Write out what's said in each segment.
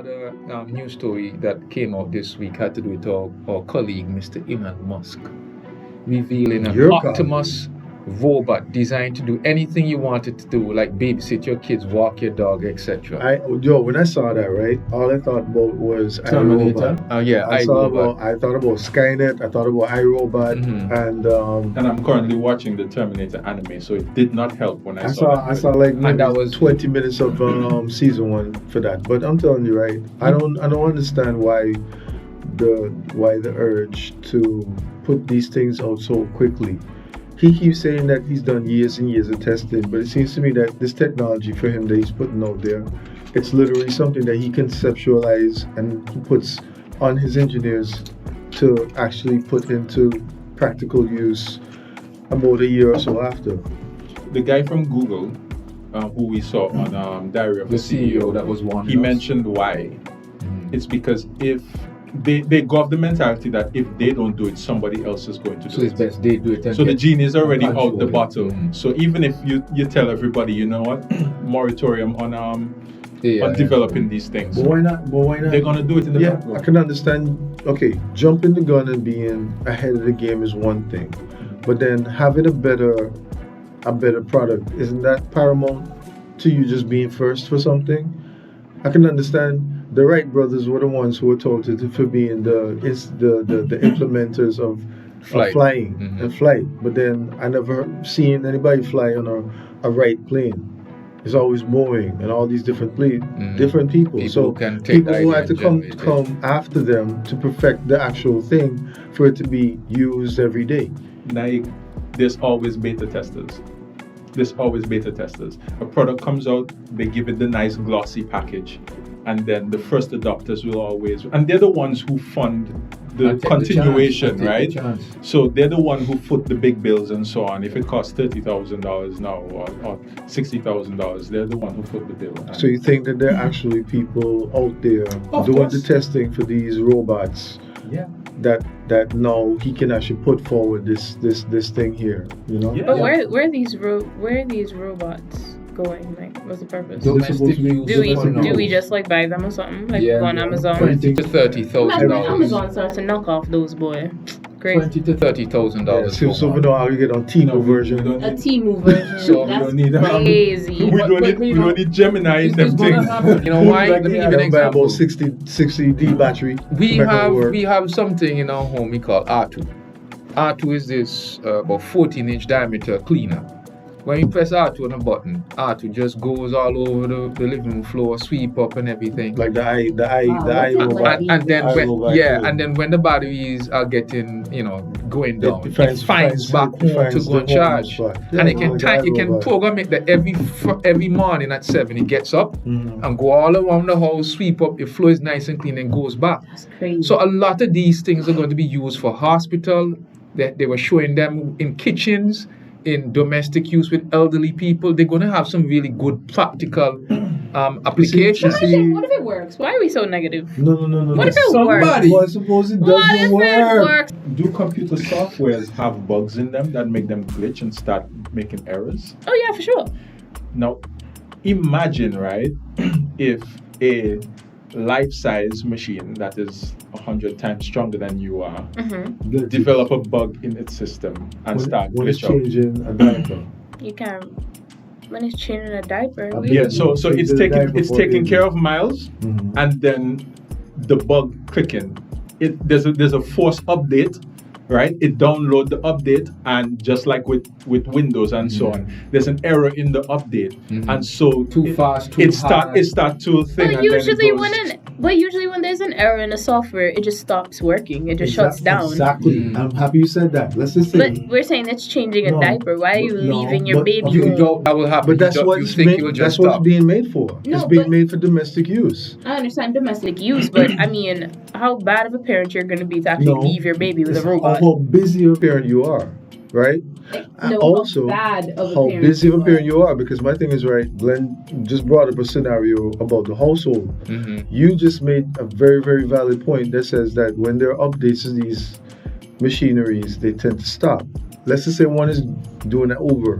Another news story that came out this week had to do with our colleague, Mr. Elon Musk, revealing an Your Optimus robot designed to do anything you want it to do, like babysit your kids, walk your dog, etc. When I saw that, right, all I thought about was Terminator. iRobot. I thought about Skynet. I thought about iRobot, And I'm currently watching the Terminator anime, so it did not help when I saw that. I saw like maybe that was 20 minutes of season 1 for that. But I'm telling you, right, I don't understand why the urge to put these things out so quickly. He keeps saying that he's done years and years of testing, but it seems to me that this technology for him that he's putting out there, it's literally something that he conceptualizes and puts on his engineers to actually put into practical use about a year or so after. The guy from Google, who we saw on Diary of the a CEO that was one. he mentioned why. It's because if they got the mentality that if they don't do it, somebody else is going to do So it. it's best they do it. And So the genie is already control out the it. bottle. So even if you tell everybody, you know what, moratorium on developing these things, But why not? they're gonna do it in the Yeah, background. I can understand. Okay, jumping the gun and being ahead of the game is one thing, but then having a better product, isn't that paramount to you just being first for something? I can understand the Wright brothers were the ones who were touted for being the implementers of flying and flight, but then I never seen anybody fly on a Wright plane. It's always Boeing and all these different different people. People So can take people the who idea had to and generate it. come after them to perfect the actual thing for it to be used every day. Like, there's always beta testers. A product comes out, they give it the nice glossy package, and then the first adopters will always, and they're the ones who fund the And take continuation, the chance, right? take the chance. So they're the one who foot the big bills and so on. If it costs $30,000 now or $60,000, they're the one who foot the bill. So you think that there are actually people out there Of doing course. the testing for these robots Yeah. that now he can actually put forward this thing here, you know? Yeah. But where are these robots going? Like, what's the purpose? Domestic use. Do we just like buy them or something? Like go on Amazon? $20,000 to $30,000. Imagine when Amazon starts to knock off those boy. Great. $20,000 to $30,000. So we know how you get on Timo version. A Temu version. So we That's don't need crazy. We don't need Gemini in them It's gonna things. happen. You know why? Let me give you an Buy example. about 60D battery. We Make it work. have something in our home we call R2. R2 is this about 14-inch diameter cleaner. When you press R2 on a button, R2 just goes all over the living room floor, sweep up and everything. Like the eye that's not robot. like And then iRobot, and then when the batteries are getting, going down, It it finds back home to finds go the and charge. home spot. And it Yeah, you can iRobot. program it that every morning at 7 it gets up Mhm. and go all around the house, sweep up, the floor is nice and clean and goes back. That's crazy. So a lot of these things are going to be used for hospital. They were showing them in kitchens, in domestic use with elderly people. They're going to have some really good practical applications. What if it works? Why are we so negative? No. What if it works? Well, suppose it What doesn't if it work. works? Do computer softwares have bugs in them that make them glitch and start making errors? Oh yeah, for sure. Now, imagine, right, if a life-size machine that is 100 times stronger than you are develop a bug in its system and start when it's glitch out. changing a diaper. You can. When it's changing a diaper. Yeah, so it's Change the diaper it's for taking baby. care of Miles, Mhm. and then the bug clicking. There's a force update, right? It download the update, and just like with Windows and so on, there's an error in the update, and so Too fast, too it start to thing. But and then it usually when there's an error in the software, it just stops working. It just shuts down. Exactly. I'm happy you said that. Let's just say. But we're saying it's changing a No, diaper. Why are you no, leaving your but- baby okay, home? That will happen. But that's what you it's think made, you will that's just what it's stop. being made for. No, It's being but- made for domestic use. I understand domestic use, but I mean, how bad of a parent you're going to be to actually No, leave your baby with It's a robot? how busy of a parent you are, right? And No, also, how bad of a how parent busy of a you parent you are, because my thing is, right, Glenn just brought up a scenario about the household. You just made a very, very valid point that says that when there are updates to these machineries, they tend to stop. Let's just say one is doing an Uber,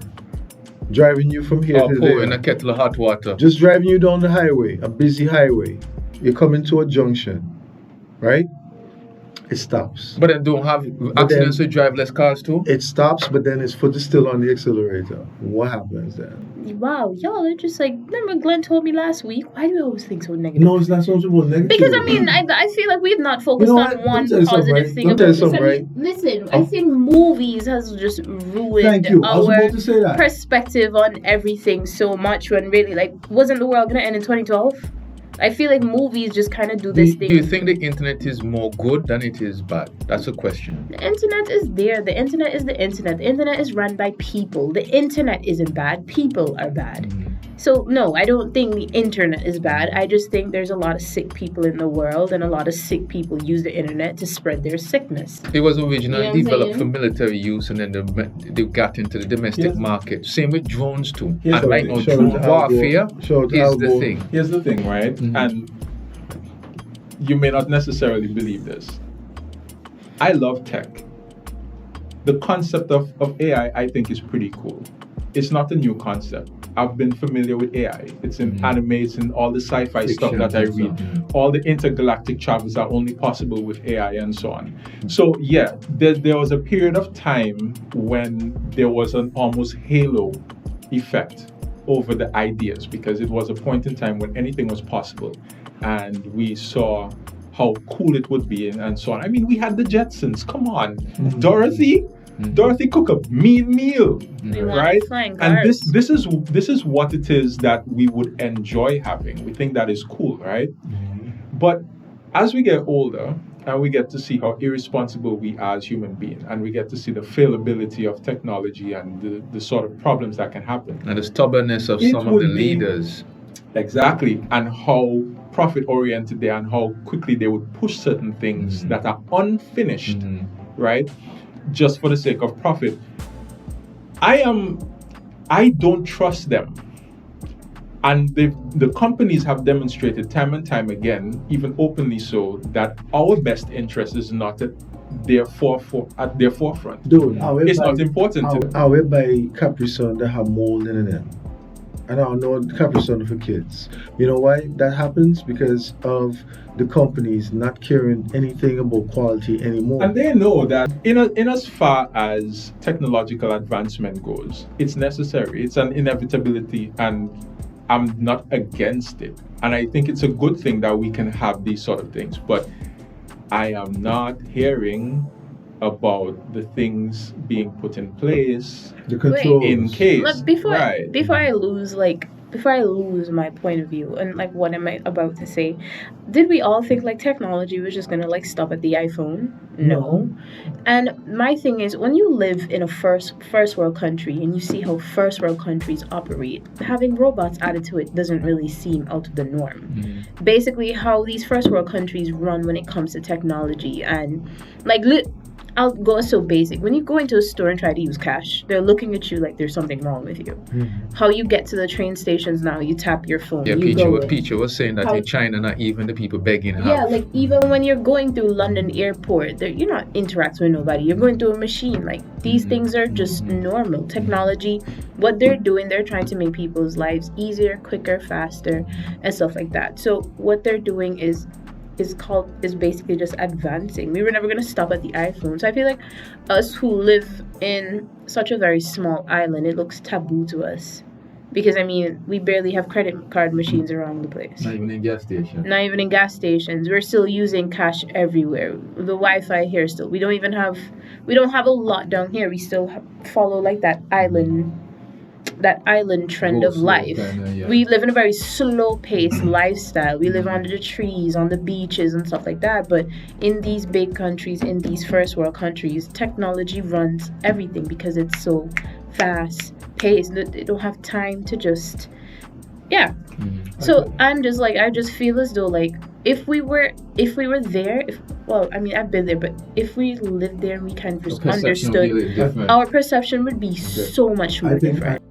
driving you from here Or to pouring there. a kettle of hot water. Just driving you down the highway, a busy highway. you come into a junction, right? It stops. But then don't have accidents with driverless cars too? It stops, but then its foot is still on the accelerator. What happens then? Wow, y'all are just like, remember Glenn told me last week? Why do we always think so negative? No, it's not so negative. Because I mean, I feel like we've not focused on one positive thing. Don't tell you something, right? Listen, I think movies has just ruined our perspective on everything so much when really, like, wasn't the world gonna end in 2012? I feel like movies just kind of do this thing. Do you think the internet is more good than it is bad? That's a question. The internet is there. The internet is the internet. The internet is run by people. The internet isn't bad. People are bad. So, no, I don't think the internet is bad. I just think there's a lot of sick people in the world, and a lot of sick people use the internet to spread their sickness. It was originally developed for military use, and then they got into the domestic market. Same with drones too. And right now, drone warfare is the thing. Here's the thing, right? And you may not necessarily believe this. I love tech. The concept of AI, I think, is pretty cool. It's not a new concept. I've been familiar with AI. It's in anime, it's in all the sci-fi stuff that I read. All the intergalactic travels are only possible with AI and so on. So yeah, there was a period of time when there was an almost halo effect over the ideas, because it was a point in time when anything was possible. And we saw how cool it would be and so on. I mean, we had the Jetsons, come on. Dorothy cook a mean meal, right? And this is what it is that we would enjoy having. We think that is cool, right? But as we get older and we get to see how irresponsible we are as human beings, and we get to see the failability of technology and the sort of problems that can happen. And the stubbornness of some of the leaders. Exactly. And how profit-oriented they are, and how quickly they would push certain things that are unfinished, right? Just for the sake of profit. I don't trust them. And the companies have demonstrated time and time again, even openly so, that our best interest is not at their forefront. Dude, it's not important to them. I will buy Capri Sun that have mold in them. And I don't know Capri Sun for kids. You know why that happens? Because of the companies not caring anything about quality anymore. And they know that in as far as technological advancement goes, it's necessary. It's an inevitability, and I'm not against it. And I think it's a good thing that we can have these sort of things. But I am not hearing about the things being put in place, the controls in case. Look, before I lose my point of view and like what am I about to say, did we all think like technology was just gonna like stop at the iPhone? No. And my thing is, when you live in a first world country and you see how first world countries operate, having robots added to it doesn't really seem out of the norm. Basically, how these first world countries run when it comes to technology, and like I'll go so basic. When you go into a store and try to use cash, they're looking at you like there's something wrong with you. How you get to the train stations now, you tap your phone. Yeah, Peter was saying that in China, not even the people begging. Yeah, like even when you're going through London airport, you're not interacting with nobody. You're going through a machine. Like these things are just normal. Technology, what they're doing, they're trying to make people's lives easier, quicker, faster, and stuff like that. So what they're doing is basically just advancing. We were never going to stop at the iPhone. So I feel like us who live in such a very small island, it looks taboo to us. Because, I mean, we barely have credit card machines around the place. Not even in gas stations. Not even in gas stations. We're still using cash everywhere. The Wi-Fi here still. We don't have a lot down here. We still follow like that island trend of life. We live in a very slow-paced lifestyle. We live under the trees, on the beaches and stuff like that. But in these big countries, in these first world countries, technology runs everything because it's so fast-paced. They don't have time to just... Yeah. So I'm just like, I just feel as though like if we were there, I've been there, but if we lived there and we kind of just understood, our perception would be so much more different.